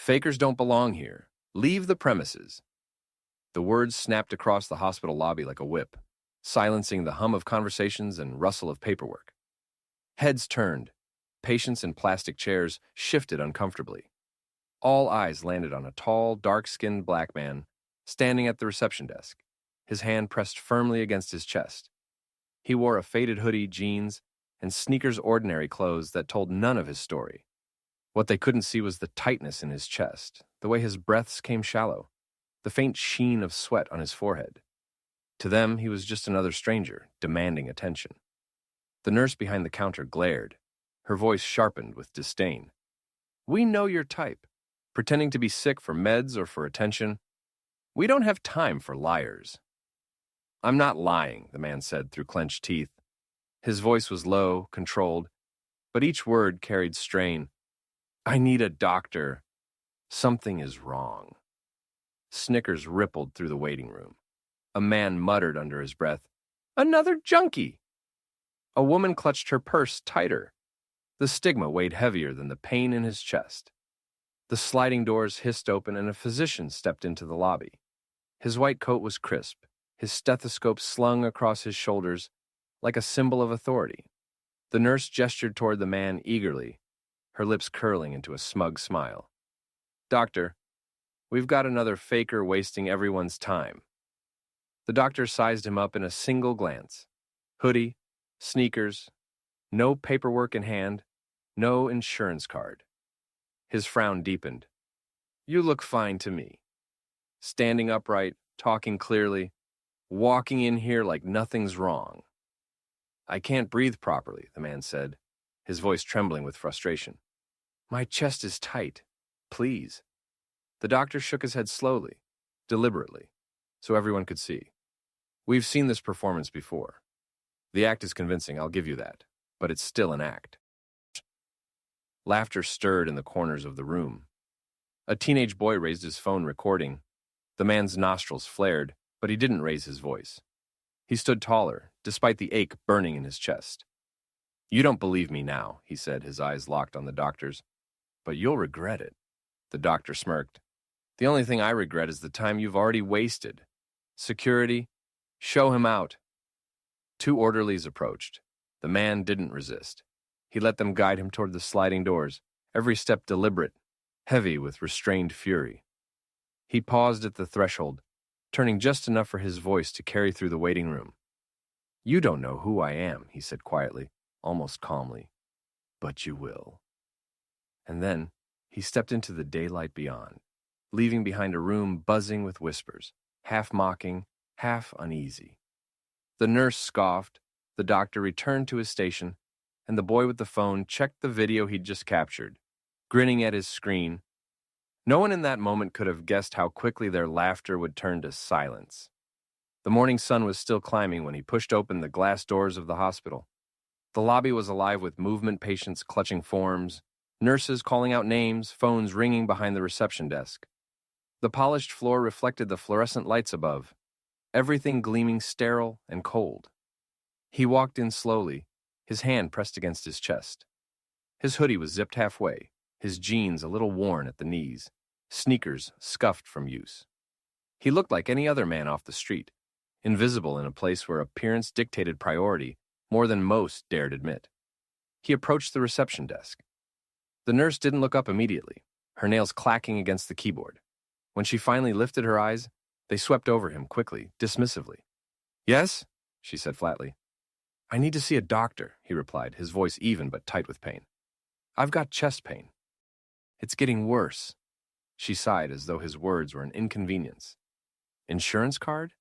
Fakers don't belong here. Leave the premises. The words snapped across the hospital lobby like a whip, silencing the hum of conversations and rustle of paperwork. Heads turned. Patients in plastic chairs shifted uncomfortably. All eyes landed on a tall, dark-skinned black man standing at the reception desk, his hand pressed firmly against his chest. He wore a faded hoodie, jeans, and sneakers ordinary clothes that told none of his story. What they couldn't see was the tightness in his chest, the way his breaths came shallow, the faint sheen of sweat on his forehead. To them, he was just another stranger, demanding attention. The nurse behind the counter glared, her voice sharpened with disdain. "We know your type, pretending to be sick for meds or for attention. We don't have time for liars." "I'm not lying," the man said through clenched teeth. His voice was low, controlled, but each word carried strain. "I need a doctor. Something is wrong." Snickers rippled through the waiting room. A man muttered under his breath, "Another junkie!" A woman clutched her purse tighter. The stigma weighed heavier than the pain in his chest. The sliding doors hissed open and a physician stepped into the lobby. His white coat was crisp, his stethoscope slung across his shoulders like a symbol of authority. The nurse gestured toward the man eagerly, her lips curling into a smug smile. "Doctor, we've got another faker wasting everyone's time." The doctor sized him up in a single glance. Hoodie, sneakers, no paperwork in hand, no insurance card. His frown deepened. "You look fine to me. Standing upright, talking clearly, walking in here like nothing's wrong." "I can't breathe properly," the man said, his voice trembling with frustration. "My chest is tight. Please." The doctor shook his head slowly, deliberately, so everyone could see. "We've seen this performance before. The act is convincing, I'll give you that, but it's still an act." Laughter stirred in the corners of the room. A teenage boy raised his phone recording. The man's nostrils flared, but he didn't raise his voice. He stood taller, despite the ache burning in his chest. "You don't believe me now," he said, his eyes locked on the doctor's. "But you'll regret it." The doctor smirked. "The only thing I regret is the time you've already wasted. Security, show him out." Two orderlies approached. The man didn't resist. He let them guide him toward the sliding doors, every step deliberate, heavy with restrained fury. He paused at the threshold, turning just enough for his voice to carry through the waiting room. "You don't know who I am," he said quietly, almost calmly. "But you will." And then he stepped into the daylight beyond, leaving behind a room buzzing with whispers, half mocking, half uneasy. The nurse scoffed, the doctor returned to his station, and the boy with the phone checked the video he'd just captured, grinning at his screen. No one in that moment could have guessed how quickly their laughter would turn to silence. The morning sun was still climbing when he pushed open the glass doors of the hospital. The lobby was alive with movement patients clutching forms, nurses calling out names, phones ringing behind the reception desk. The polished floor reflected the fluorescent lights above, everything gleaming sterile and cold. He walked in slowly, his hand pressed against his chest. His hoodie was zipped halfway, his jeans a little worn at the knees, sneakers scuffed from use. He looked like any other man off the street, invisible in a place where appearance dictated priority more than most dared admit. He approached the reception desk. The nurse didn't look up immediately, her nails clacking against the keyboard. When she finally lifted her eyes, they swept over him quickly, dismissively. "Yes?" she said flatly. "I need to see a doctor," he replied, his voice even but tight with pain. "I've got chest pain." "It's getting worse." She sighed as though his words were an inconvenience. "Insurance card?"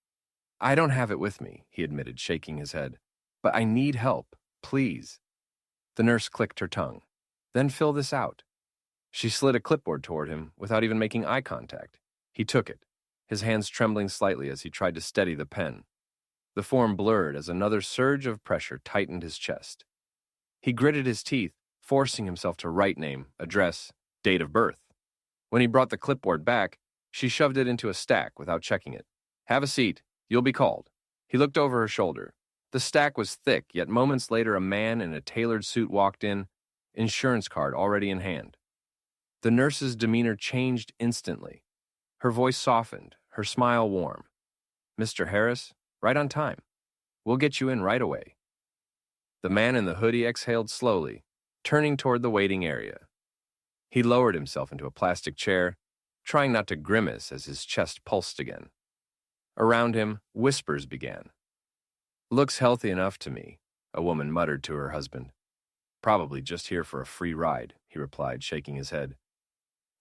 "I don't have it with me," he admitted, shaking his head. "But I need help, please." The nurse clicked her tongue. "Then fill this out." She slid a clipboard toward him without even making eye contact. He took it, his hands trembling slightly as he tried to steady the pen. The form blurred as another surge of pressure tightened his chest. He gritted his teeth, forcing himself to write name, address, date of birth. When he brought the clipboard back, she shoved it into a stack without checking it. "Have a seat. You'll be called." He looked over her shoulder. The stack was thick, yet moments later a man in a tailored suit walked in, insurance card already in hand. The nurse's demeanor changed instantly. Her voice softened, her smile warm. "Mr. Harris, right on time. We'll get you in right away." The man in the hoodie exhaled slowly, turning toward the waiting area. He lowered himself into a plastic chair, trying not to grimace as his chest pulsed again. Around him, whispers began. "Looks healthy enough to me," a woman muttered to her husband. "Probably just here for a free ride," he replied, shaking his head.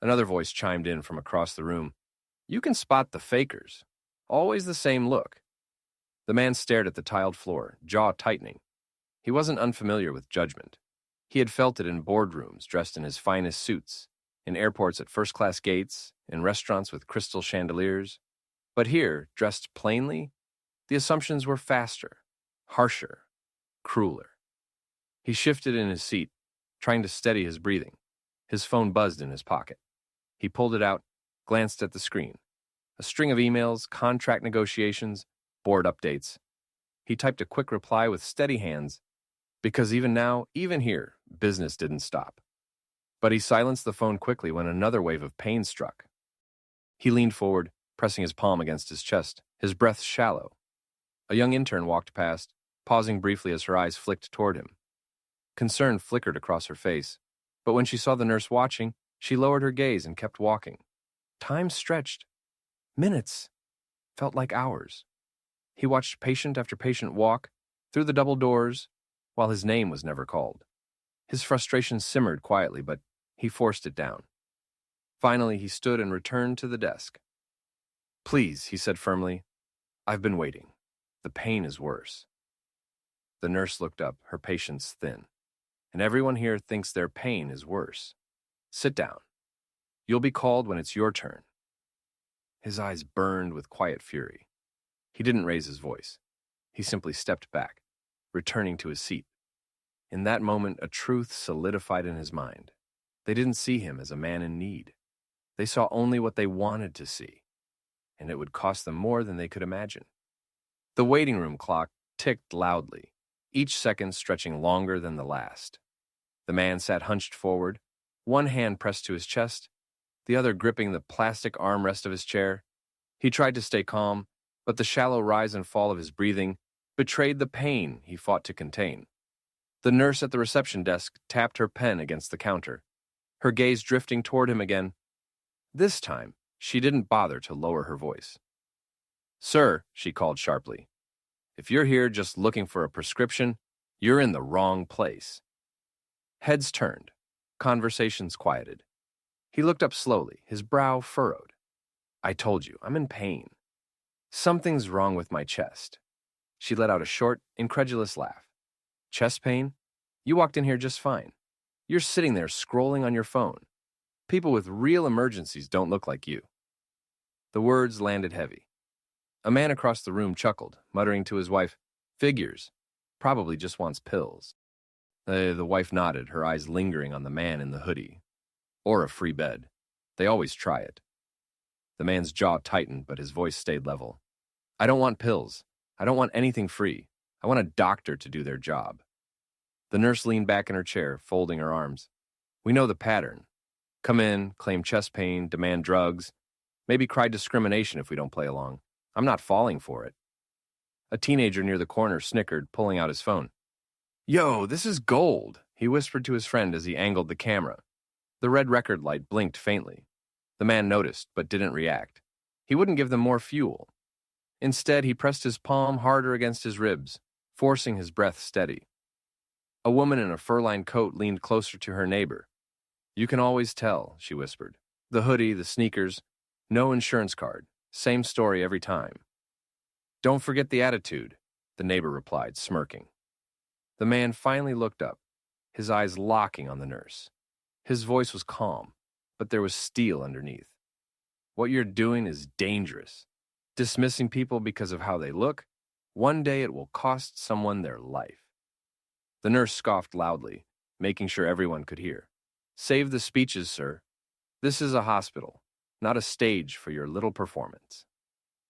Another voice chimed in from across the room. "You can spot the fakers. Always the same look." The man stared at the tiled floor, jaw tightening. He wasn't unfamiliar with judgment. He had felt it in boardrooms dressed in his finest suits, in airports at first-class gates, in restaurants with crystal chandeliers. But here, dressed plainly, the assumptions were faster, harsher, crueler. He shifted in his seat, trying to steady his breathing. His phone buzzed in his pocket. He pulled it out, glanced at the screen. A string of emails, contract negotiations, board updates. He typed a quick reply with steady hands, because even now, even here, business didn't stop. But he silenced the phone quickly when another wave of pain struck. He leaned forward, pressing his palm against his chest, his breath shallow. A young intern walked past, pausing briefly as her eyes flicked toward him. Concern flickered across her face, but when she saw the nurse watching, she lowered her gaze and kept walking. Time stretched. Minutes felt like hours. He watched patient after patient walk through the double doors while his name was never called. His frustration simmered quietly, but he forced it down. Finally, he stood and returned to the desk. "Please," he said firmly, "I've been waiting. The pain is worse." The nurse looked up, her patience thin. "And everyone here thinks their pain is worse. Sit down. You'll be called when it's your turn." His eyes burned with quiet fury. He didn't raise his voice. He simply stepped back, returning to his seat. In that moment, a truth solidified in his mind. They didn't see him as a man in need. They saw only what they wanted to see, and it would cost them more than they could imagine. The waiting room clock ticked loudly, each second stretching longer than the last. The man sat hunched forward, one hand pressed to his chest, the other gripping the plastic armrest of his chair. He tried to stay calm, but the shallow rise and fall of his breathing betrayed the pain he fought to contain. The nurse at the reception desk tapped her pen against the counter, her gaze drifting toward him again. This time, she didn't bother to lower her voice. "Sir," she called sharply, "if you're here just looking for a prescription, you're in the wrong place." Heads turned, conversations quieted. He looked up slowly, his brow furrowed. "I told you, I'm in pain. Something's wrong with my chest." She let out a short, incredulous laugh. "Chest pain? You walked in here just fine. You're sitting there scrolling on your phone. People with real emergencies don't look like you." The words landed heavy. A man across the room chuckled, muttering to his wife, "Figures. Probably just wants pills." The wife nodded, her eyes lingering on the man in the hoodie. Or a free bed. They always try it. The man's jaw tightened, but his voice stayed level. "I don't want pills. I don't want anything free. I want a doctor to do their job." The nurse leaned back in her chair, folding her arms. "We know the pattern. Come in, claim chest pain, demand drugs, maybe cry discrimination if we don't play along. I'm not falling for it." A teenager near the corner snickered, pulling out his phone. "Yo, this is gold," he whispered to his friend as he angled the camera. The red record light blinked faintly. The man noticed, but didn't react. He wouldn't give them more fuel. Instead, he pressed his palm harder against his ribs, forcing his breath steady. A woman in a fur-lined coat leaned closer to her neighbor. "You can always tell," she whispered. "The hoodie, the sneakers, no insurance card. Same story every time." "Don't forget the attitude," the neighbor replied, smirking. The man finally looked up, his eyes locking on the nurse. His voice was calm, but there was steel underneath. "What you're doing is dangerous. Dismissing people because of how they look, one day it will cost someone their life." The nurse scoffed loudly, making sure everyone could hear. "Save the speeches, sir. This is a hospital, not a stage for your little performance."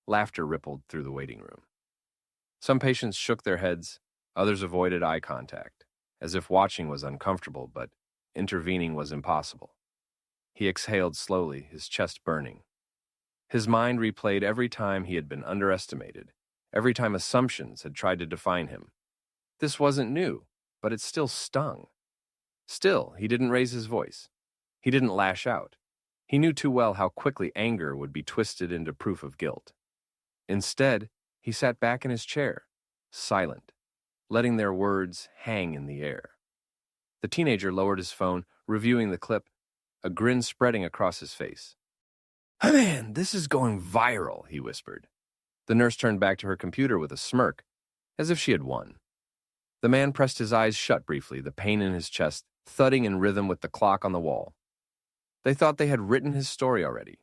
Laughter rippled through the waiting room. Some patients shook their heads, others avoided eye contact, as if watching was uncomfortable, but intervening was impossible. He exhaled slowly, his chest burning. His mind replayed every time he had been underestimated, every time assumptions had tried to define him. This wasn't new, but it still stung. Still, he didn't raise his voice. He didn't lash out. He knew too well how quickly anger would be twisted into proof of guilt. Instead, he sat back in his chair, silent, letting their words hang in the air. The teenager lowered his phone, reviewing the clip, a grin spreading across his face. "Man, this is going viral," he whispered. The nurse turned back to her computer with a smirk, as if she had won. The man pressed his eyes shut briefly, the pain in his chest thudding in rhythm with the clock on the wall. They thought they had written his story already,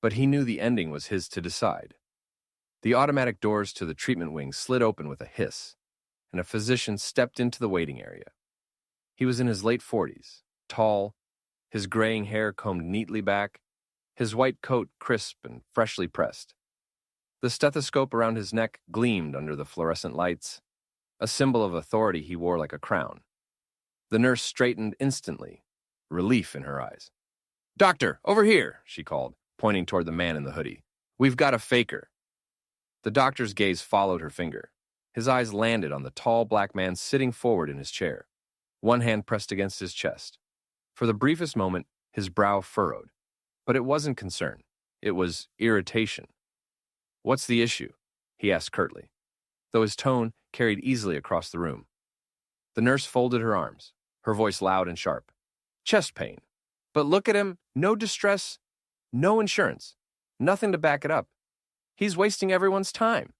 but he knew the ending was his to decide. The automatic doors to the treatment wing slid open with a hiss, and a physician stepped into the waiting area. He was in his late 40s, tall, his graying hair combed neatly back, his white coat crisp and freshly pressed. The stethoscope around his neck gleamed under the fluorescent lights, a symbol of authority he wore like a crown. The nurse straightened instantly, relief in her eyes. "Doctor, over here," she called, pointing toward the man in the hoodie. "We've got a faker." The doctor's gaze followed her finger. His eyes landed on the tall black man sitting forward in his chair, one hand pressed against his chest. For the briefest moment, his brow furrowed. But it wasn't concern. It was irritation. "What's the issue?" he asked curtly, though his tone carried easily across the room. The nurse folded her arms, her voice loud and sharp. "Chest pain. But look at him, no distress, no insurance, nothing to back it up. He's wasting everyone's time."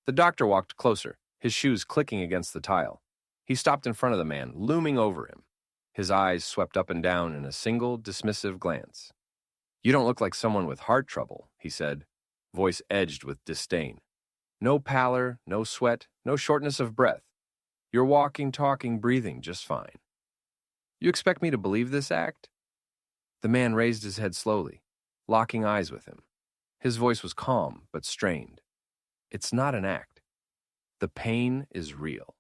The doctor walked closer, his shoes clicking against the tile. He stopped in front of the man, looming over him. His eyes swept up and down in a single, dismissive glance. "You don't look like someone with heart trouble," he said, voice edged with disdain. "No pallor, no sweat, no shortness of breath. You're walking, talking, breathing just fine. You expect me to believe this act?" The man raised his head slowly, locking eyes with him. His voice was calm but strained. "It's not an act. The pain is real."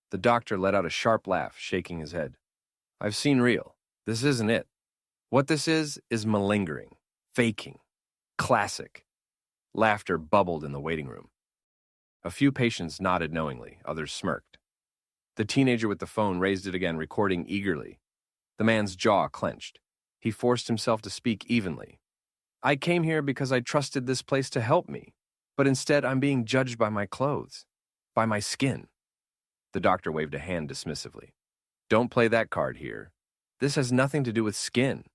The doctor let out a sharp laugh, shaking his head. "I've seen real. This isn't it. What this is malingering, faking, classic." Laughter bubbled in the waiting room. A few patients nodded knowingly, others smirked. The teenager with the phone raised it again, recording eagerly. The man's jaw clenched. He forced himself to speak evenly. "I came here because I trusted this place to help me, but instead I'm being judged by my clothes, by my skin." The doctor waved a hand dismissively. "Don't play that card here. This has nothing to do with skin.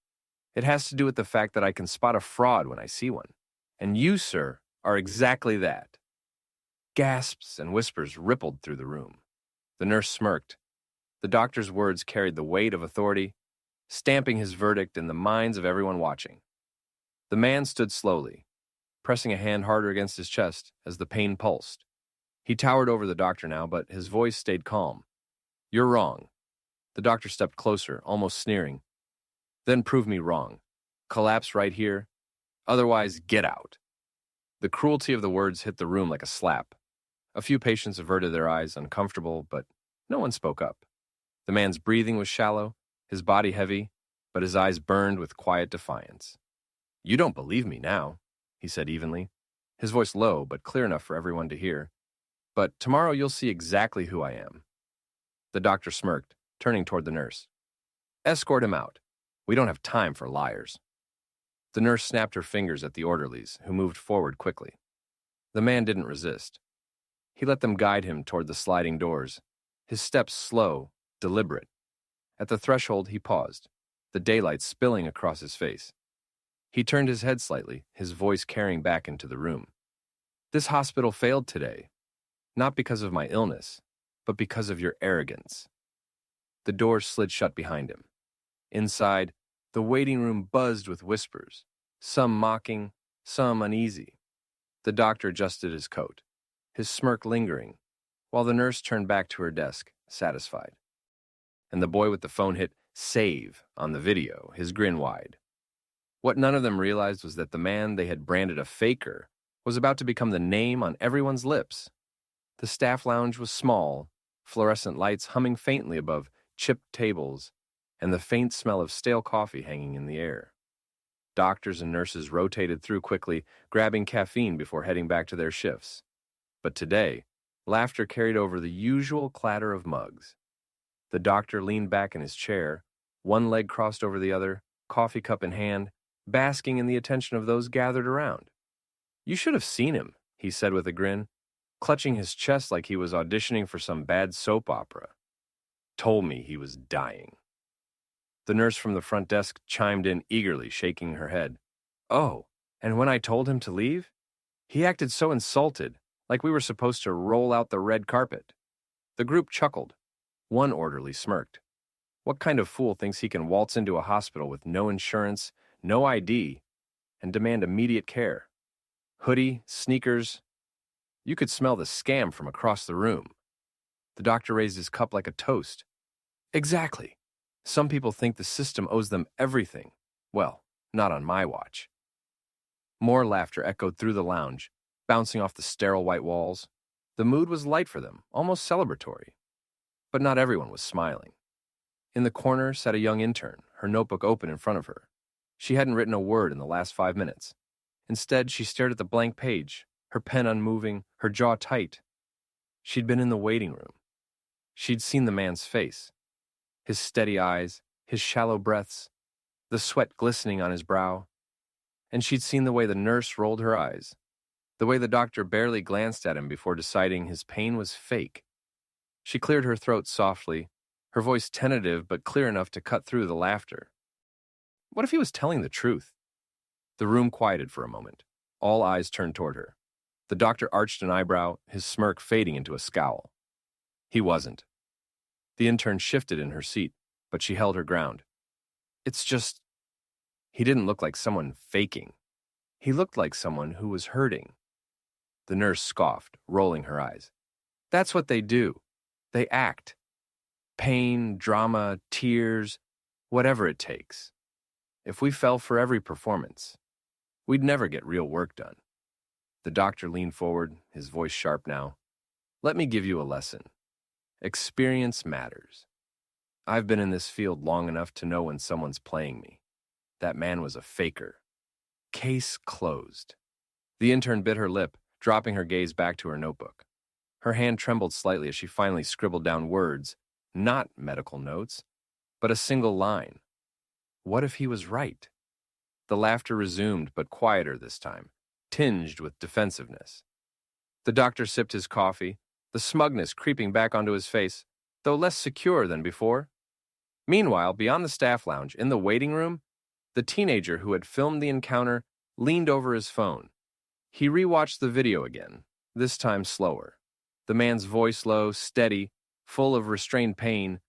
It has to do with the fact that I can spot a fraud when I see one. And you, sir, are exactly that." Gasps and whispers rippled through the room. The nurse smirked. The doctor's words carried the weight of authority, stamping his verdict in the minds of everyone watching. The man stood slowly, pressing a hand harder against his chest as the pain pulsed. He towered over the doctor now, but his voice stayed calm. "You're wrong." The doctor stepped closer, almost sneering. "Then prove me wrong. Collapse right here. Otherwise, get out." The cruelty of the words hit the room like a slap. A few patients averted their eyes, uncomfortable, but no one spoke up. The man's breathing was shallow, his body heavy, but his eyes burned with quiet defiance. "You don't believe me now," he said evenly, his voice low but clear enough for everyone to hear. "But tomorrow you'll see exactly who I am." The doctor smirked, turning toward the nurse. "Escort him out. We don't have time for liars." The nurse snapped her fingers at the orderlies, who moved forward quickly. The man didn't resist. He let them guide him toward the sliding doors, his steps slow, deliberate. At the threshold, he paused, the daylight spilling across his face. He turned his head slightly, his voice carrying back into the room. "This hospital failed today, not because of my illness, but because of your arrogance." The doors slid shut behind him. Inside, the waiting room buzzed with whispers, some mocking, some uneasy. The doctor adjusted his coat, his smirk lingering, while the nurse turned back to her desk, satisfied. And the boy with the phone hit "save" on the video, his grin wide. What none of them realized was that the man they had branded a faker was about to become the name on everyone's lips. The staff lounge was small, fluorescent lights humming faintly above chipped tables, and the faint smell of stale coffee hanging in the air. Doctors and nurses rotated through quickly, grabbing caffeine before heading back to their shifts. But today, laughter carried over the usual clatter of mugs. The doctor leaned back in his chair, one leg crossed over the other, coffee cup in hand, basking in the attention of those gathered around. "You should have seen him," he said with a grin, clutching his chest like he was auditioning for some bad soap opera. "Told me he was dying." The nurse from the front desk chimed in eagerly, shaking her head. "Oh, and when I told him to leave? He acted so insulted, like we were supposed to roll out the red carpet." The group chuckled. One orderly smirked. What kind of fool thinks he can waltz into a hospital with no insurance, no ID, and demand immediate care? Hoodie, sneakers. You could smell the scam from across the room. The doctor raised his cup like a toast. "Exactly. Some people think the system owes them everything. Well, not on my watch." More laughter echoed through the lounge, bouncing off the sterile white walls. The mood was light for them, almost celebratory. But not everyone was smiling. In the corner sat a young intern, her notebook open in front of her. She hadn't written a word in the last 5 minutes. Instead, she stared at the blank page, her pen unmoving, her jaw tight. She'd been in the waiting room. She'd seen the man's face. His steady eyes, his shallow breaths, the sweat glistening on his brow. And she'd seen the way the nurse rolled her eyes, the way the doctor barely glanced at him before deciding his pain was fake. She cleared her throat softly, her voice tentative but clear enough to cut through the laughter. What if he was telling the truth? The room quieted for a moment. All eyes turned toward her. The doctor arched an eyebrow, his smirk fading into a scowl. He wasn't. The intern shifted in her seat, but she held her ground. "It's just..." He didn't look like someone faking. He looked like someone who was hurting. The nurse scoffed, rolling her eyes. "That's what they do. They act. Pain, drama, tears, whatever it takes. If we fell for every performance, we'd never get real work done." The doctor leaned forward, his voice sharp now. "Let me give you a lesson. Experience matters. I've been in this field long enough to know when someone's playing me. That man was a faker. Case closed." The intern bit her lip, dropping her gaze back to her notebook. Her hand trembled slightly as she finally scribbled down words, not medical notes, but a single line. What if he was right? The laughter resumed, but quieter this time, tinged with defensiveness. The doctor sipped his coffee, the smugness creeping back onto his face, though less secure than before. Meanwhile, beyond the staff lounge, in the waiting room, the teenager who had filmed the encounter leaned over his phone. He rewatched the video again, this time slower. The man's voice low, steady, full of restrained pain,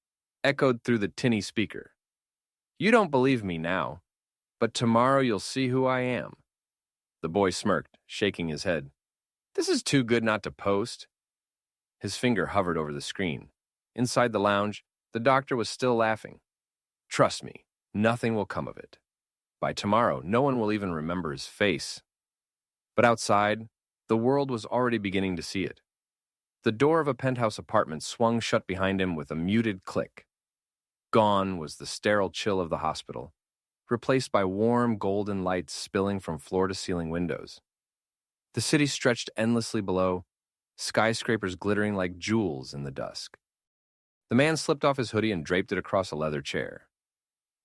echoed through the tinny speaker. "You don't believe me now, but tomorrow you'll see who I am." The boy smirked, shaking his head. "This is too good not to post." His finger hovered over the screen. Inside the lounge, the doctor was still laughing. "Trust me, nothing will come of it. By tomorrow, no one will even remember his face." But outside, the world was already beginning to see it. The door of a penthouse apartment swung shut behind him with a muted click. Gone was the sterile chill of the hospital, replaced by warm golden lights spilling from floor-to-ceiling windows. The city stretched endlessly below, skyscrapers glittering like jewels in the dusk. The man slipped off his hoodie and draped it across a leather chair.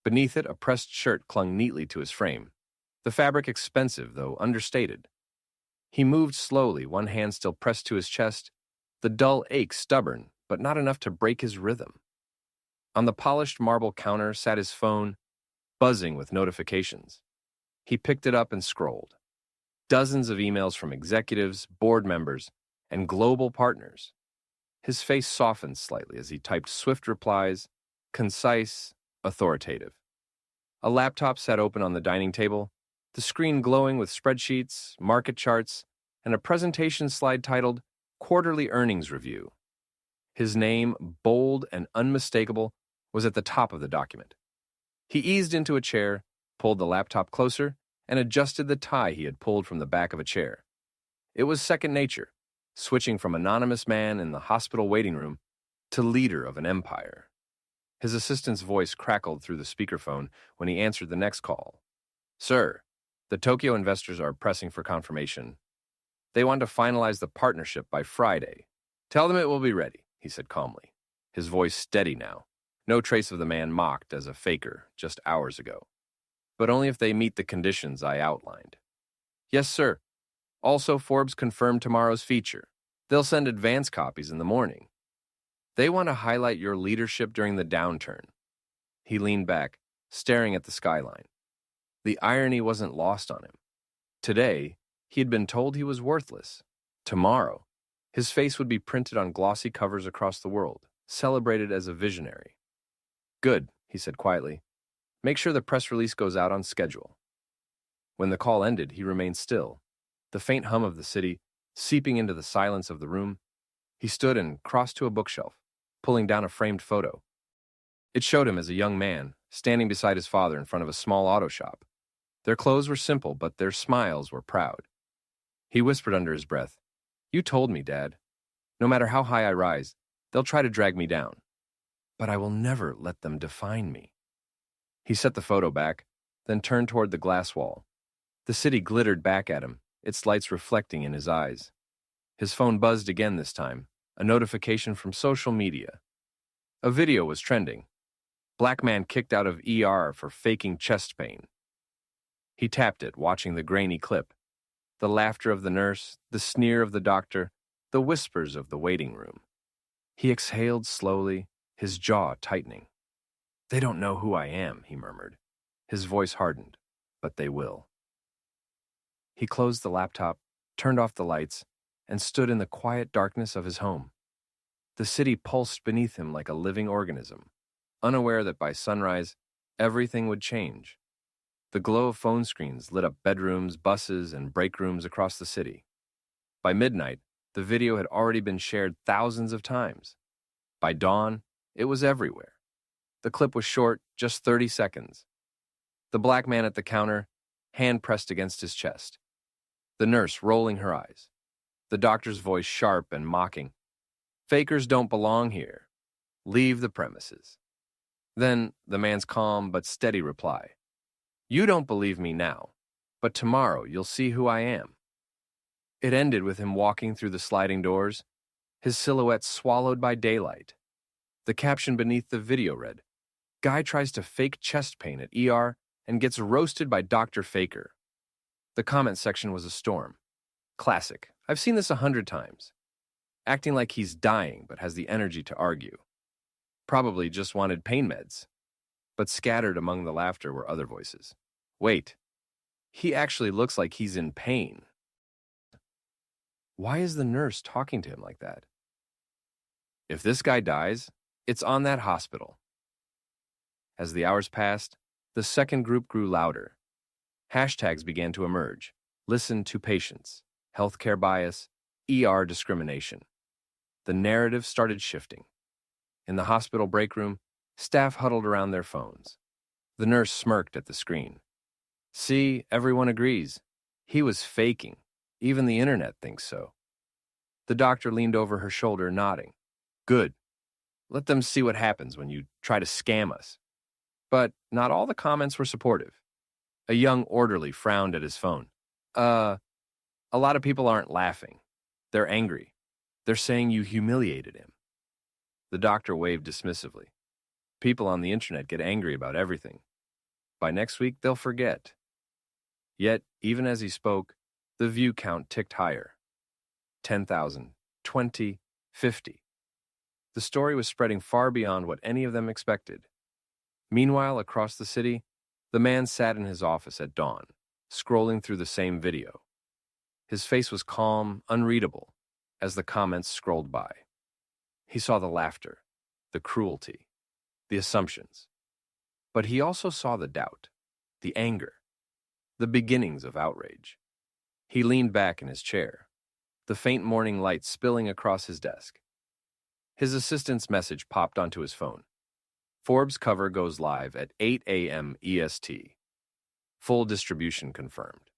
Beneath it, a pressed shirt clung neatly to his frame, the fabric expensive, though understated. He moved slowly, one hand still pressed to his chest, the dull ache stubborn, but not enough to break his rhythm. On the polished marble counter sat his phone, buzzing with notifications. He picked it up and scrolled. Dozens of emails from executives, board members, and global partners. His face softened slightly as he typed swift replies, concise, authoritative. A laptop sat open on the dining table, the screen glowing with spreadsheets, market charts, and a presentation slide titled Quarterly Earnings Review. His name, bold and unmistakable, was at the top of the document. He eased into a chair, pulled the laptop closer, and adjusted the tie he had pulled from the back of a chair. It was second nature, switching from anonymous man in the hospital waiting room to leader of an empire. His assistant's voice crackled through the speakerphone when he answered the next call. Sir, the Tokyo investors are pressing for confirmation. They want to finalize the partnership by Friday. Tell them it will be ready, he said calmly, his voice steady now. No trace of the man mocked as a faker just hours ago. But only if they meet the conditions I outlined. Yes, sir. Also, Forbes confirmed tomorrow's feature. They'll send advance copies in the morning. They want to highlight your leadership during the downturn. He leaned back, staring at the skyline. The irony wasn't lost on him. Today, he had been told he was worthless. Tomorrow, his face would be printed on glossy covers across the world, celebrated as a visionary. Good, he said quietly. Make sure the press release goes out on schedule. When the call ended, he remained still, the faint hum of the city seeping into the silence of the room. He stood and crossed to a bookshelf, pulling down a framed photo. It showed him as a young man, standing beside his father in front of a small auto shop. Their clothes were simple, but their smiles were proud. He whispered under his breath, You told me, Dad. No matter how high I rise, they'll try to drag me down. But I will never let them define me. He set the photo back, then turned toward the glass wall. The city glittered back at him, its lights reflecting in his eyes. His phone buzzed again this time, a notification from social media. A video was trending. Black man kicked out of ER for faking chest pain. He tapped it, watching the grainy clip. The laughter of the nurse, the sneer of the doctor, the whispers of the waiting room. He exhaled slowly, his jaw tightening. They don't know who I am, he murmured. His voice hardened, but they will. He closed the laptop, turned off the lights, and stood in the quiet darkness of his home. The city pulsed beneath him like a living organism, unaware that by sunrise, everything would change. The glow of phone screens lit up bedrooms, buses, and break rooms across the city. By midnight, the video had already been shared thousands of times. By dawn, it was everywhere. The clip was short, just 30 seconds. The black man at the counter, hand pressed against his chest. The nurse rolling her eyes. The doctor's voice sharp and mocking. Fakers don't belong here. Leave the premises. Then the man's calm but steady reply. You don't believe me now, but tomorrow you'll see who I am. It ended with him walking through the sliding doors, his silhouette swallowed by daylight. The caption beneath the video read, Guy tries to fake chest pain at ER and gets roasted by Dr. Faker. The comment section was a storm. Classic. I've seen this 100 times. Acting like he's dying but has the energy to argue. Probably just wanted pain meds. But scattered among the laughter were other voices. Wait, he actually looks like he's in pain. Why is the nurse talking to him like that? If this guy dies, it's on that hospital. As the hours passed, the second group grew louder. Hashtags began to emerge. Listen to patients, healthcare bias, ER discrimination. The narrative started shifting. In the hospital break room, staff huddled around their phones. The nurse smirked at the screen. See, everyone agrees. He was faking. Even the internet thinks so. The doctor leaned over her shoulder, nodding. Good. Let them see what happens when you try to scam us. But not all the comments were supportive. A young orderly frowned at his phone. A lot of people aren't laughing. They're angry. They're saying you humiliated him. The doctor waved dismissively. People on the internet get angry about everything. By next week, they'll forget. Yet, even as he spoke, the view count ticked higher. 10,000, 20, 50. The story was spreading far beyond what any of them expected. Meanwhile, across the city, the man sat in his office at dawn, scrolling through the same video. His face was calm, unreadable, as the comments scrolled by. He saw the laughter, the cruelty, the assumptions. But he also saw the doubt, the anger, the beginnings of outrage. He leaned back in his chair, the faint morning light spilling across his desk. His assistant's message popped onto his phone. Forbes cover goes live at 8 a.m. EST. Full distribution confirmed.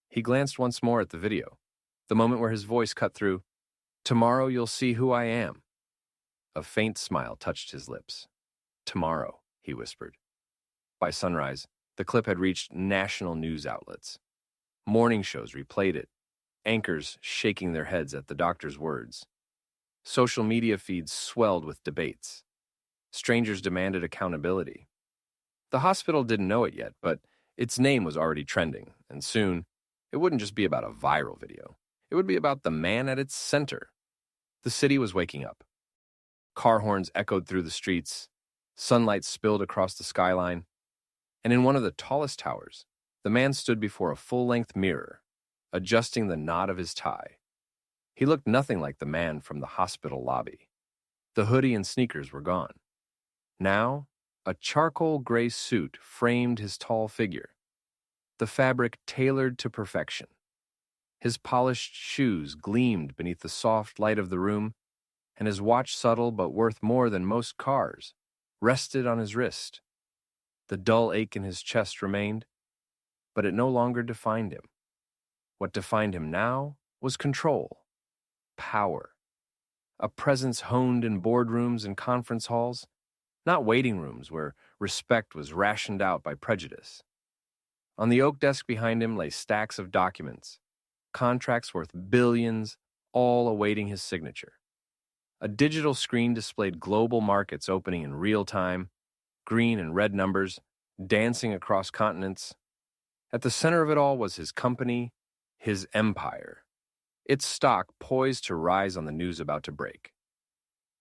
He glanced once more at the video, the moment where his voice cut through, Tomorrow you'll see who I am. A faint smile touched his lips. tomorrow, he whispered. By sunrise, the clip had reached national news outlets. Morning shows replayed it, anchors shaking their heads at the doctor's words. Social media feeds swelled with debates. Strangers demanded accountability. The hospital didn't know it yet, but its name was already trending, and soon, it wouldn't just be about a viral video. It would be about the man at its center. The city was waking up. Car horns echoed through the streets, sunlight spilled across the skyline, and in one of the tallest towers, the man stood before a full-length mirror, adjusting the knot of his tie. He looked nothing like the man from the hospital lobby. The hoodie and sneakers were gone. Now, a charcoal gray suit framed his tall figure, the fabric tailored to perfection. His polished shoes gleamed beneath the soft light of the room, and his watch, subtle but worth more than most cars, rested on his wrist. The dull ache in his chest remained, but it no longer defined him. What defined him now was control, power, a presence honed in boardrooms and conference halls, not waiting rooms where respect was rationed out by prejudice. On the oak desk behind him lay stacks of documents, contracts worth billions, all awaiting his signature. A digital screen displayed global markets opening in real time, green and red numbers dancing across continents. At the center of it all was his company, his empire, its stock poised to rise on the news about to break.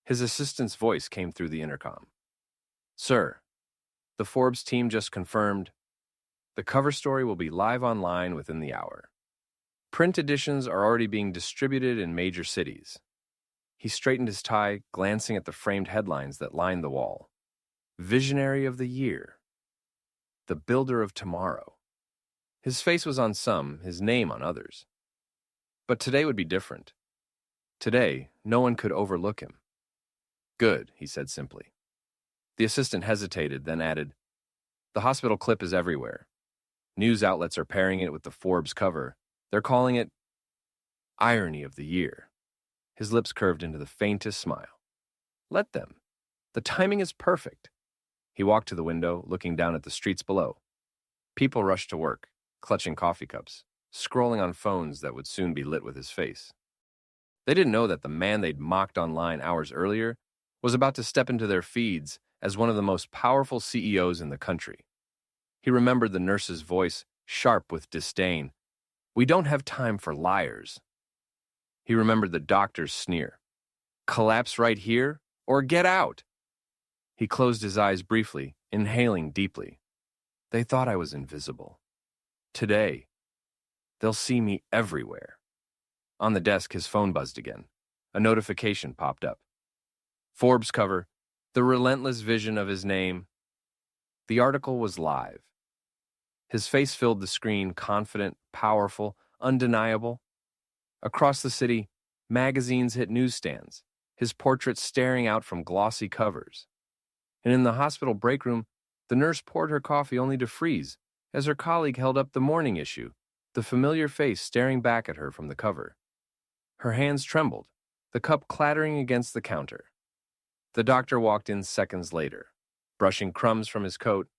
His assistant's voice came through the intercom. "Sir, the Forbes team just confirmed the cover story will be live online within the hour. Print editions are already being distributed in major cities." He straightened his tie, glancing at the framed headlines that lined the wall. Visionary of the year. The builder of tomorrow. His face was on some, his name on others. But today would be different. Today, no one could overlook him. "Good," he said simply. The assistant hesitated, then added, "The hospital clip is everywhere. News outlets are pairing it with the Forbes cover. They're calling it Irony of the Year." His lips curved into the faintest smile. "Let them. The timing is perfect." He walked to the window, looking down at the streets below. People rushed to work, clutching coffee cups, scrolling on phones that would soon be lit with his face. They didn't know that the man they'd mocked online hours earlier was about to step into their feeds as one of the most powerful CEOs in the country. He remembered the nurse's voice, sharp with disdain. "We don't have time for liars." He remembered the doctor's sneer. "Collapse right here, or get out." He closed his eyes briefly, inhaling deeply. They thought I was invisible. Today, they'll see me everywhere. On the desk, his phone buzzed again. A notification popped up. Forbes cover, the relentless vision of his name. The article was live. His face filled the screen, confident, powerful, undeniable. Across the city, magazines hit newsstands, his portrait staring out from glossy covers. And in the hospital break room, the nurse poured her coffee only to freeze as her colleague held up the morning issue, the familiar face staring back at her from the cover. Her hands trembled, the cup clattering against the counter. The doctor walked in seconds later, brushing crumbs from his coat,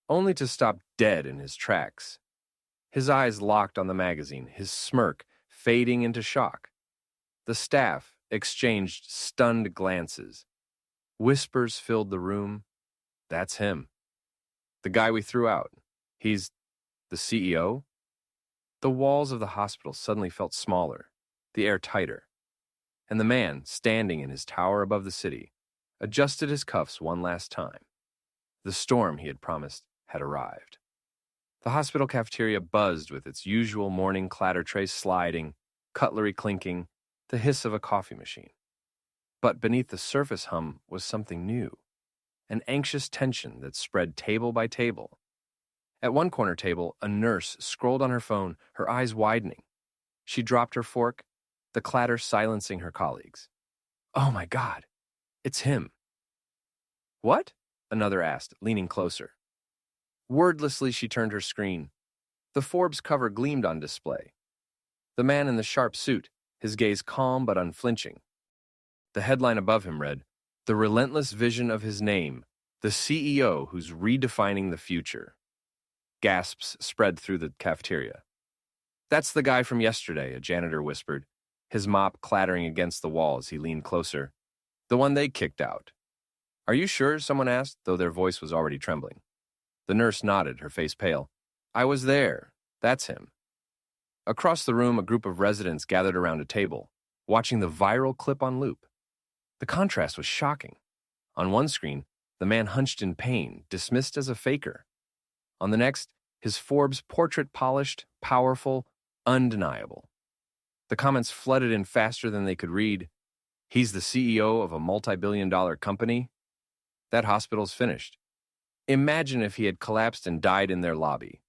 only to stop dead in his tracks. His eyes locked on the magazine, his smirk fading into shock. The staff exchanged stunned glances. Whispers filled the room. "That's him. The guy we threw out. He's the CEO?" The walls of the hospital suddenly felt smaller, the air tighter. And the man, standing in his tower above the city, adjusted his cuffs one last time. The storm he had promised had arrived. The hospital cafeteria buzzed with its usual morning clatter trays sliding, cutlery clinking, the hiss of a coffee machine. But beneath the surface hum was something new, an anxious tension that spread table by table. At one corner table, a nurse scrolled on her phone, her eyes widening. She dropped her fork, the clatter silencing her colleagues. "Oh my God, it's him." "What?" another asked, leaning closer. Wordlessly, she turned her screen. The Forbes cover gleamed on display. The man in the sharp suit, his gaze calm but unflinching. The headline above him read, "The relentless vision of his name, The CEO who's redefining the future. Gasps spread through the cafeteria. That's the guy from yesterday, a janitor whispered, his mop clattering against the wall as he leaned closer. The one they kicked out. Are you sure? Someone asked, though their voice was already trembling. The nurse nodded, her face pale. I was there. That's him. Across the room, a group of residents gathered around a table, watching the viral clip on loop. The contrast was shocking. On one screen, the man hunched in pain, dismissed as a faker. On the next, his Forbes portrait polished, powerful, undeniable. The comments flooded in faster than they could read. He's the CEO of a multi-billion-dollar company? That hospital's finished. Imagine if he had collapsed and died in their lobby.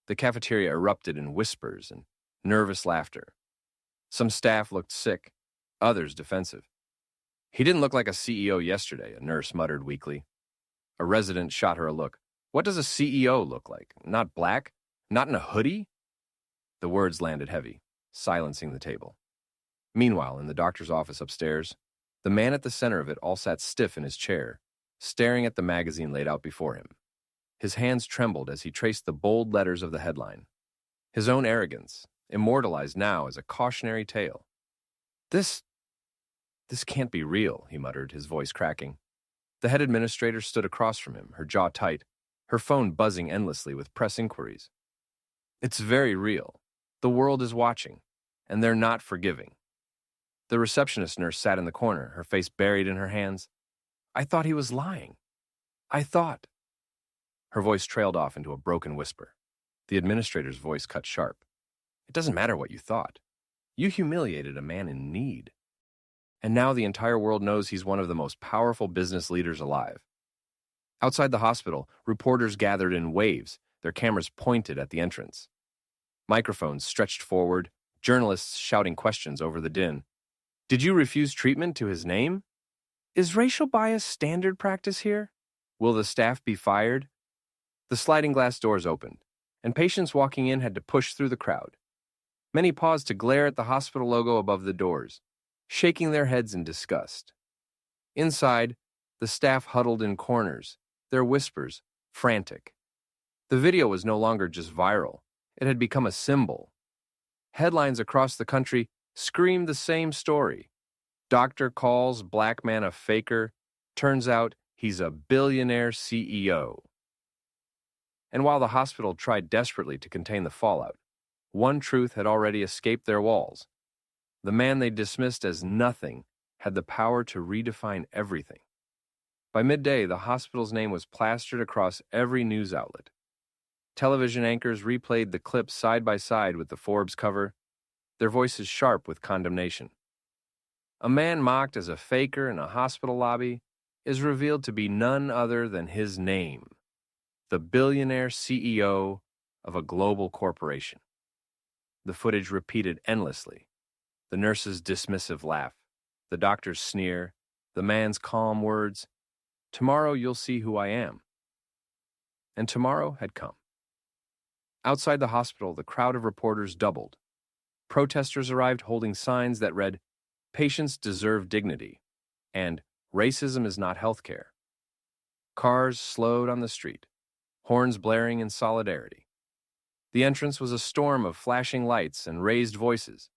The cafeteria erupted in whispers and nervous laughter. Some staff looked sick, others defensive. He didn't look like a CEO yesterday, a nurse muttered weakly. A resident shot her a look. What does a CEO look like? Not black? Not in a hoodie? The words landed heavy, silencing the table. Meanwhile, in the doctor's office upstairs, the man at the center of it all sat stiff in his chair, staring at the magazine laid out before him. His hands trembled as he traced the bold letters of the headline. His own arrogance, immortalized now as a cautionary tale. This can't be real, he muttered, his voice cracking. The head administrator stood across from him, her jaw tight, her phone buzzing endlessly with press inquiries. It's very real. The world is watching, and they're not forgiving. The receptionist nurse sat in the corner, her face buried in her hands. I thought he was lying. I thought. Her voice trailed off into a broken whisper. The administrator's voice cut sharp. It doesn't matter what you thought. You humiliated a man in need. And now the entire world knows he's one of the most powerful business leaders alive. Outside the hospital, reporters gathered in waves, their cameras pointed at the entrance. Microphones stretched forward, journalists shouting questions over the din. Did you refuse treatment to his name? Is racial bias standard practice here? Will the staff be fired? The sliding glass doors opened, and patients walking in had to push through the crowd. Many paused to glare at the hospital logo above the doors, shaking their heads in disgust. Inside, the staff huddled in corners, their whispers frantic. The video was no longer just viral. It had become a symbol. Headlines across the country screamed the same story. Doctor calls black man a faker. Turns out he's a billionaire CEO. And while the hospital tried desperately to contain the fallout, one truth had already escaped their walls. The man they dismissed as nothing had the power to redefine everything. By midday, the hospital's name was plastered across every news outlet. Television anchors replayed the clip side by side with the Forbes cover, their voices sharp with condemnation. A man mocked as a faker in a hospital lobby is revealed to be none other than his name, the billionaire CEO of a global corporation. The footage repeated endlessly. The nurse's dismissive laugh, the doctor's sneer, the man's calm words, "Tomorrow you'll see who I am." And tomorrow had come. Outside the hospital, the crowd of reporters doubled. Protesters arrived holding signs that read, "Patients deserve dignity," and "Racism is not healthcare." Cars slowed on the street, horns blaring in solidarity. The entrance was a storm of flashing lights and raised voices.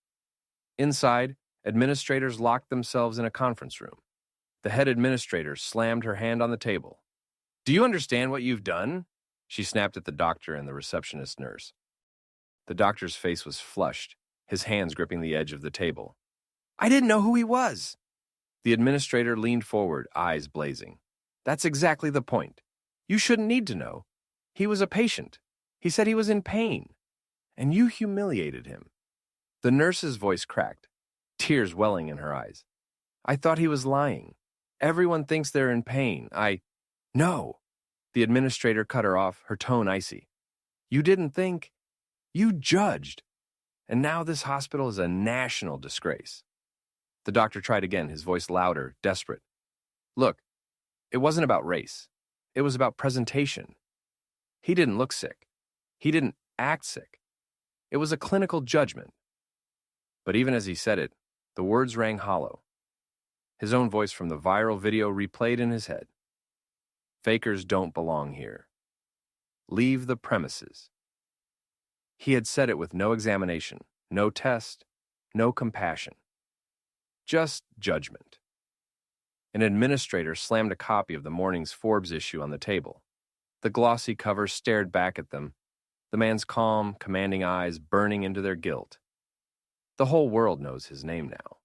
Inside, administrators locked themselves in a conference room. The head administrator slammed her hand on the table. "Do you understand what you've done?" She snapped at the doctor and the receptionist nurse. The doctor's face was flushed, his hands gripping the edge of the table. "I didn't know who he was." The administrator leaned forward, eyes blazing. "That's exactly the point. You shouldn't need to know. He was a patient. He said he was in pain. And you humiliated him." The nurse's voice cracked, tears welling in her eyes. "I thought he was lying. Everyone thinks they're in pain. No." The administrator cut her off, her tone icy. "You didn't think. You judged. And now this hospital is a national disgrace." The doctor tried again, his voice louder, desperate. "Look, it wasn't about race. It was about presentation. He didn't look sick. He didn't act sick. It was a clinical judgment." But even as he said it, the words rang hollow. His own voice from the viral video replayed in his head. Fakers don't belong here. Leave the premises. He had said it with no examination, no test, no compassion. Just judgment. An administrator slammed a copy of the morning's Forbes issue on the table. The glossy cover stared back at them, the man's calm, commanding eyes burning into their guilt. The whole world knows his name now.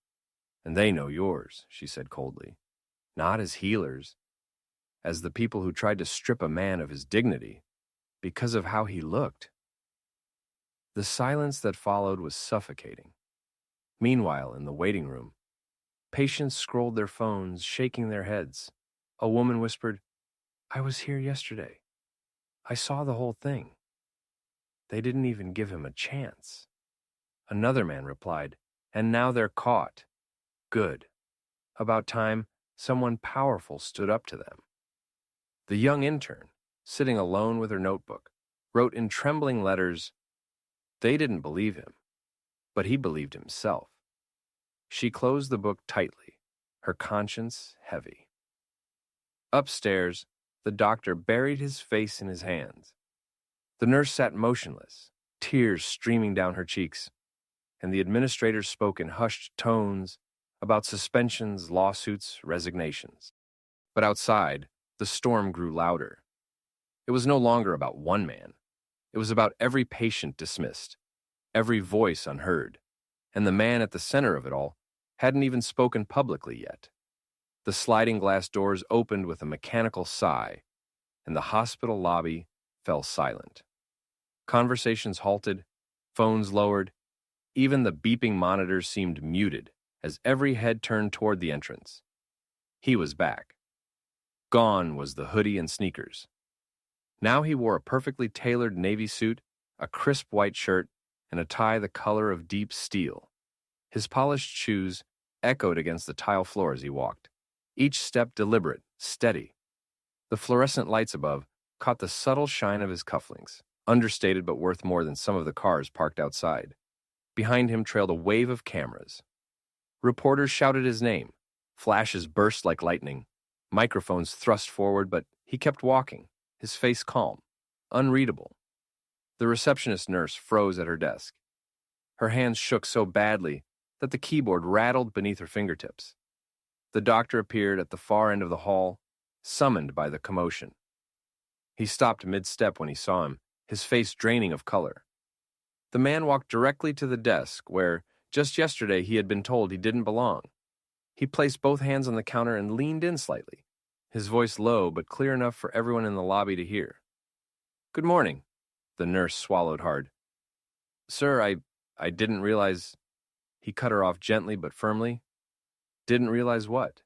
And they know yours, she said coldly. Not as healers, as the people who tried to strip a man of his dignity because of how he looked. The silence that followed was suffocating. Meanwhile, in the waiting room, patients scrolled their phones, shaking their heads. A woman whispered, "I was here yesterday. I saw the whole thing." They didn't even give him a chance. Another man replied, "And now they're caught." Good. About time someone powerful stood up to them. The young intern, sitting alone with her notebook, wrote in trembling letters. They didn't believe him, but he believed himself. She closed the book tightly, her conscience heavy. Upstairs, the doctor buried his face in his hands. The nurse sat motionless, tears streaming down her cheeks, and the administrator spoke in hushed tones about suspensions, lawsuits, resignations. But outside, the storm grew louder. It was no longer about one man. It was about every patient dismissed, every voice unheard, and the man at the center of it all hadn't even spoken publicly yet. The sliding glass doors opened with a mechanical sigh, and the hospital lobby fell silent. Conversations halted, phones lowered, even the beeping monitors seemed muted as every head turned toward the entrance. He was back. Gone was the hoodie and sneakers. Now he wore a perfectly tailored navy suit, a crisp white shirt, and a tie the color of deep steel. His polished shoes echoed against the tile floor as he walked, each step deliberate, steady. The fluorescent lights above caught the subtle shine of his cufflinks, understated but worth more than some of the cars parked outside. Behind him trailed a wave of cameras. Reporters shouted his name. Flashes burst like lightning. Microphones thrust forward, but he kept walking, his face calm, unreadable. The receptionist nurse froze at her desk. Her hands shook so badly that the keyboard rattled beneath her fingertips. The doctor appeared at the far end of the hall, summoned by the commotion. He stopped mid-step when he saw him, his face draining of color. The man walked directly to the desk where, just yesterday, he had been told he didn't belong. He placed both hands on the counter and leaned in slightly, his voice low but clear enough for everyone in the lobby to hear. "Good morning." The nurse swallowed hard. "Sir, I didn't realize—" He cut her off gently but firmly. "Didn't realize what?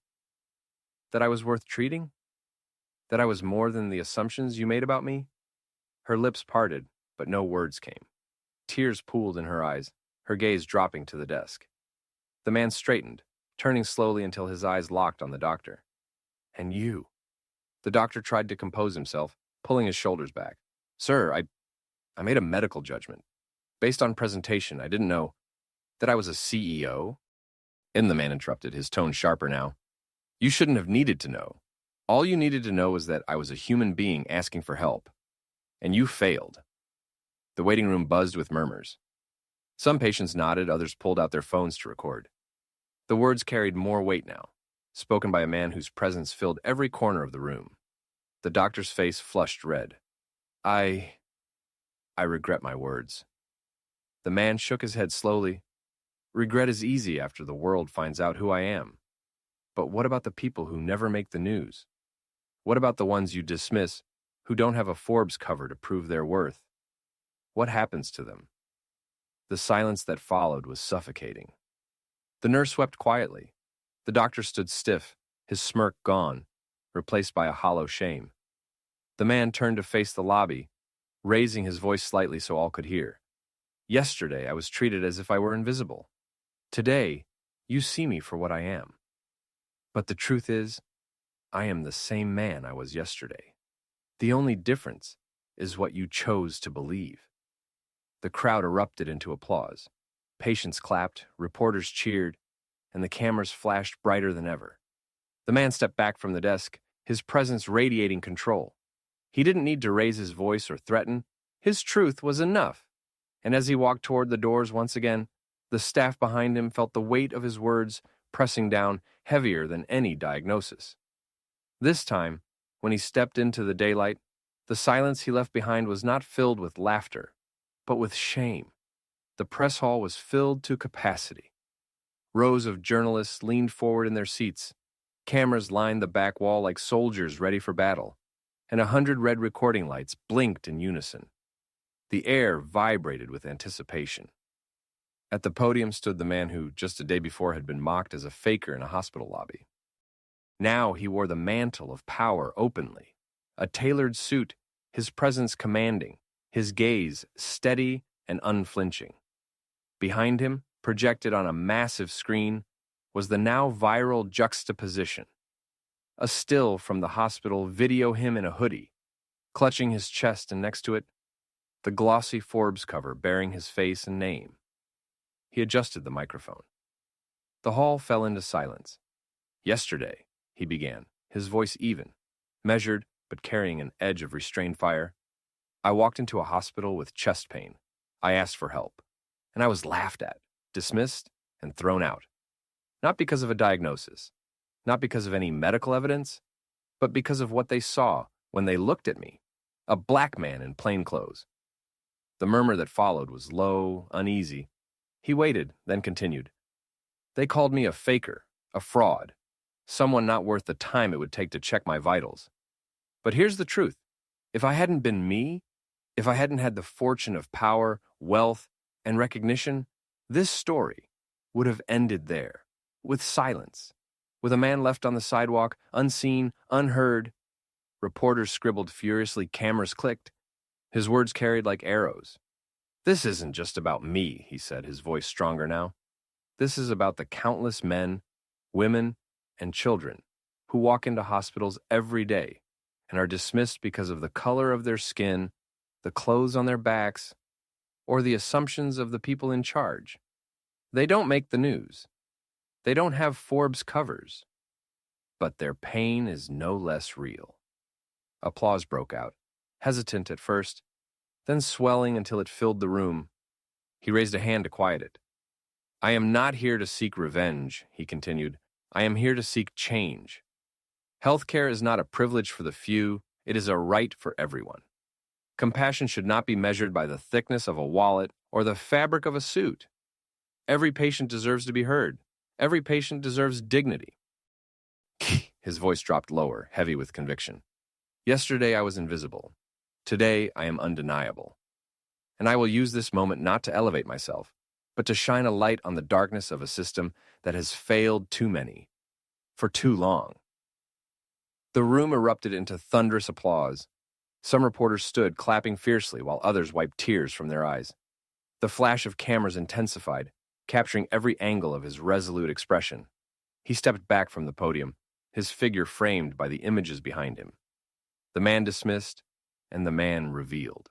That I was worth treating? That I was more than the assumptions you made about me?" Her lips parted, but no words came. Tears pooled in her eyes, her gaze dropping to the desk. The man straightened, turning slowly until his eyes locked on the doctor. "And you?" The doctor tried to compose himself, pulling his shoulders back. "Sir, I made a medical judgment. Based on presentation, I didn't know that I was a CEO." And the man interrupted, his tone sharper now. "You shouldn't have needed to know. All you needed to know was that I was a human being asking for help. And you failed." The waiting room buzzed with murmurs. Some patients nodded, others pulled out their phones to record. The words carried more weight now, spoken by a man whose presence filled every corner of the room. The doctor's face flushed red. I regret my words." The man shook his head slowly. "Regret is easy after the world finds out who I am. But what about the people who never make the news? What about the ones you dismiss who don't have a Forbes cover to prove their worth? What happens to them?" The silence that followed was suffocating. The nurse wept quietly. The doctor stood stiff, his smirk gone, replaced by a hollow shame. The man turned to face the lobby, raising his voice slightly so all could hear. "Yesterday, I was treated as if I were invisible. Today, you see me for what I am. But the truth is, I am the same man I was yesterday. The only difference is what you chose to believe." The crowd erupted into applause. Patients clapped, reporters cheered, and the cameras flashed brighter than ever. The man stepped back from the desk, his presence radiating control. He didn't need to raise his voice or threaten. His truth was enough. And as he walked toward the doors once again, the staff behind him felt the weight of his words pressing down heavier than any diagnosis. This time, when he stepped into the daylight, the silence he left behind was not filled with laughter, but with shame. The press hall was filled to capacity. Rows of journalists leaned forward in their seats. Cameras lined the back wall like soldiers ready for battle, and 100 red recording lights blinked in unison. The air vibrated with anticipation. At the podium stood the man who, just a day before, had been mocked as a faker in a hospital lobby. Now he wore the mantle of power openly, a tailored suit, his presence commanding, his gaze steady and unflinching. Behind him, projected on a massive screen, was the now viral juxtaposition. A still from the hospital video him in a hoodie, clutching his chest, and next to it, the glossy Forbes cover bearing his face and name. He adjusted the microphone. The hall fell into silence. "Yesterday," he began, his voice even, measured but carrying an edge of restrained fire, "I walked into a hospital with chest pain. I asked for help, and I was laughed at, dismissed, and thrown out. Not because of a diagnosis, not because of any medical evidence, but because of what they saw when they looked at me, a black man in plain clothes." The murmur that followed was low, uneasy. He waited, then continued. "They called me a faker, a fraud, someone not worth the time it would take to check my vitals. But here's the truth. If I hadn't been me, if I hadn't had the fortune of power, wealth, and recognition, this story would have ended there, with silence, with a man left on the sidewalk, unseen, unheard." Reporters scribbled furiously, cameras clicked. His words carried like arrows. "This isn't just about me," he said, his voice stronger now. "This is about the countless men, women, and children who walk into hospitals every day and are dismissed because of the color of their skin, the clothes on their backs, or the assumptions of the people in charge. They don't make the news. They don't have Forbes covers. But their pain is no less real." Applause broke out, hesitant at first, then swelling until it filled the room. He raised a hand to quiet it. "I am not here to seek revenge," he continued. "I am here to seek change. Healthcare is not a privilege for the few, it is a right for everyone. Compassion should not be measured by the thickness of a wallet or the fabric of a suit. Every patient deserves to be heard. Every patient deserves dignity." His voice dropped lower, heavy with conviction. "Yesterday I was invisible. Today I am undeniable. And I will use this moment not to elevate myself, but to shine a light on the darkness of a system that has failed too many, for too long." The room erupted into thunderous applause. Some reporters stood, clapping fiercely, while others wiped tears from their eyes. The flash of cameras intensified, capturing every angle of his resolute expression. He stepped back from the podium, his figure framed by the images behind him. The man dismissed, and the man revealed.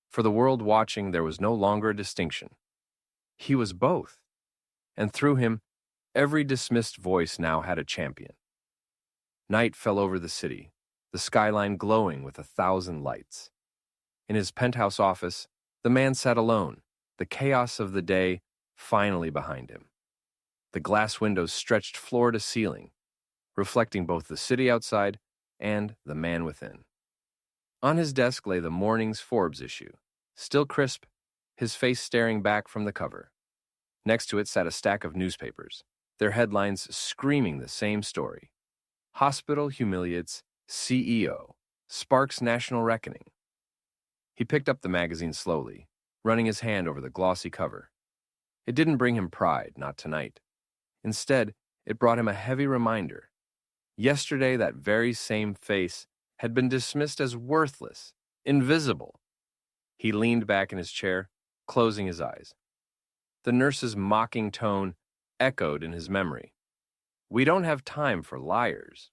For the world watching, there was no longer a distinction. He was both, and through him, every dismissed voice now had a champion. Night fell over the city, the skyline glowing with 1,000 lights. In his penthouse office, the man sat alone, the chaos of the day finally behind him. The glass windows stretched floor to ceiling, reflecting both the city outside and the man within. On his desk lay the morning's Forbes issue, still crisp, his face staring back from the cover. Next to it sat a stack of newspapers, their headlines screaming the same story. "Hospital humiliates CEO, sparks national reckoning." He picked up the magazine slowly, running his hand over the glossy cover. It didn't bring him pride, not tonight. Instead, it brought him a heavy reminder. Yesterday, that very same face had been dismissed as worthless, invisible. He leaned back in his chair, closing his eyes. The nurse's mocking tone echoed in his memory. "We don't have time for liars."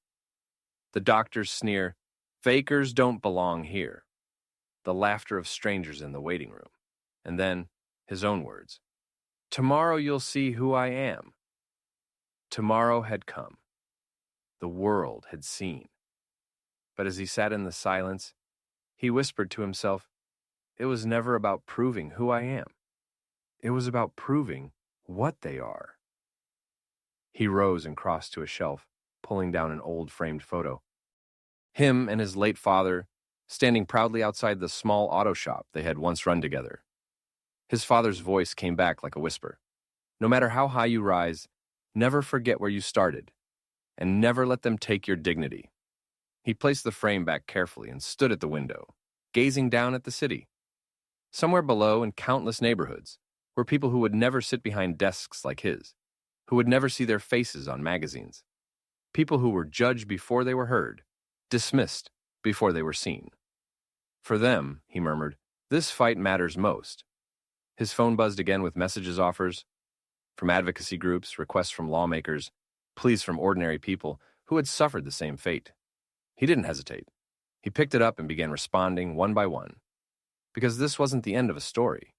The doctor's sneer, "Fakers don't belong here." The laughter of strangers in the waiting room. And then, his own words. "Tomorrow you'll see who I am." Tomorrow had come. The world had seen. But as he sat in the silence, he whispered to himself, it was never about proving who I am. It was about proving what they are. He rose and crossed to a shelf, pulling down an old framed photo. Him and his late father standing proudly outside the small auto shop they had once run together. His father's voice came back like a whisper. No matter how high you rise, never forget where you started, and never let them take your dignity. He placed the frame back carefully and stood at the window, gazing down at the city. Somewhere below, in countless neighborhoods, were people who would never sit behind desks like his, who would never see their faces on magazines. People who were judged before they were heard, dismissed before they were seen. For them, he murmured, this fight matters most. His phone buzzed again with messages offers from advocacy groups, requests from lawmakers, pleas from ordinary people who had suffered the same fate. He didn't hesitate. He picked it up and began responding one by one. Because this wasn't the end of a story.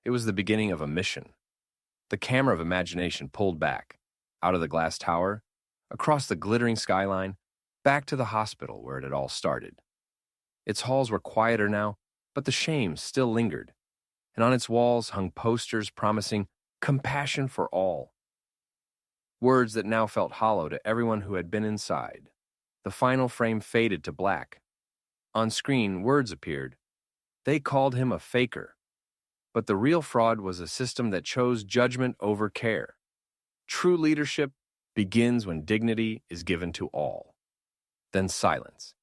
It was the beginning of a mission. The camera of imagination pulled back, out of the glass tower, across the glittering skyline, back to the hospital where it had all started. Its halls were quieter now, but the shame still lingered, and on its walls hung posters promising compassion for all. Words that now felt hollow to everyone who had been inside. The final frame faded to black. On screen, words appeared. They called him a faker. But the real fraud was a system that chose judgment over care. True leadership begins when dignity is given to all. Then silence.